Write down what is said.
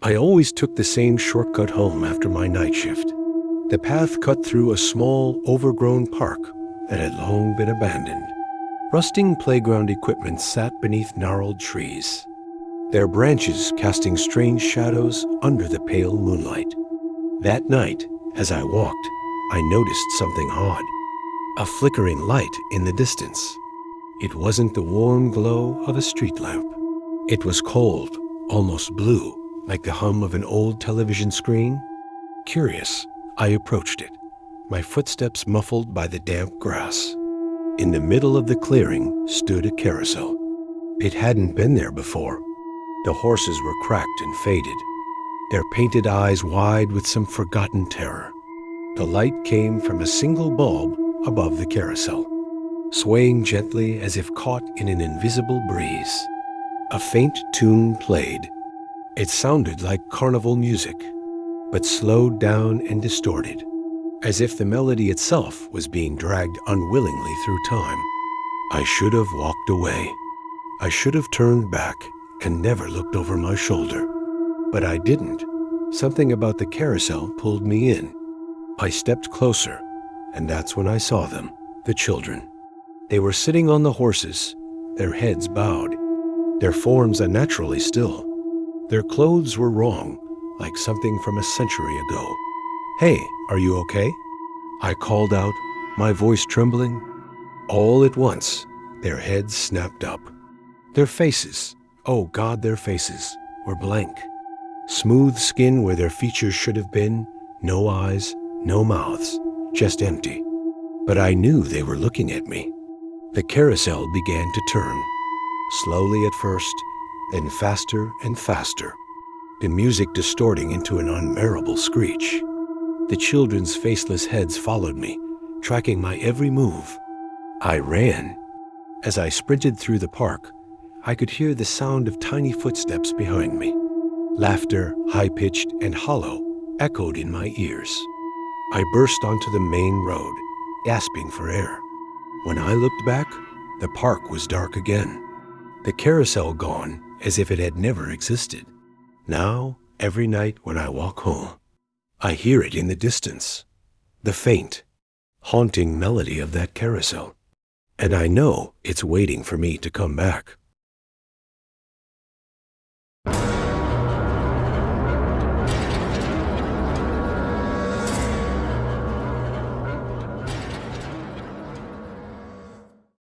I always took the same shortcut home after my night shift. The path cut through a small, overgrown park that had long been abandoned. Rusting playground equipment sat beneath gnarled trees, their branches casting strange shadows under the pale moonlight. That night, as I walked, I noticed something odd. A flickering light in the distance. It wasn't the warm glow of a street lamp. It was cold, almost blue, like the hum of an old television screen. Curious, I approached it, my footsteps muffled by the damp grass. In the middle of the clearing stood a carousel. It hadn't been there before. The horses were cracked and faded, their painted eyes wide with some forgotten terror. The light came from a single bulb above the carousel, swaying gently as if caught in an invisible breeze. A faint tune played. It sounded like carnival music, but slowed down and distorted, as if the melody itself was being dragged unwillingly through time. I should have walked away. I should have turned back and never looked over my shoulder. But I didn't. Something about the carousel pulled me in. I stepped closer, and that's when I saw them, the children. They were sitting on the horses, their heads bowed, their forms unnaturally still. Their clothes were wrong, like something from a century ago. "Hey, are you okay?" I called out, my voice trembling. All at once, their heads snapped up. Their faces, oh God, their faces, were blank. Smooth skin where their features should have been, no eyes, no mouths, just empty. But I knew they were looking at me. The carousel began to turn, slowly at first, then faster and faster, the music distorting into an unbearable screech. The children's faceless heads followed me, tracking my every move. I ran. As I sprinted through the park, I could hear the sound of tiny footsteps behind me. Laughter, high-pitched and hollow, echoed in my ears. I burst onto the main road, gasping for air. When I looked back, the park was dark again. The carousel gone, as if it had never existed. Now, every night when I walk home, I hear it in the distance, the faint, haunting melody of that carousel. And I know it's waiting for me to come back.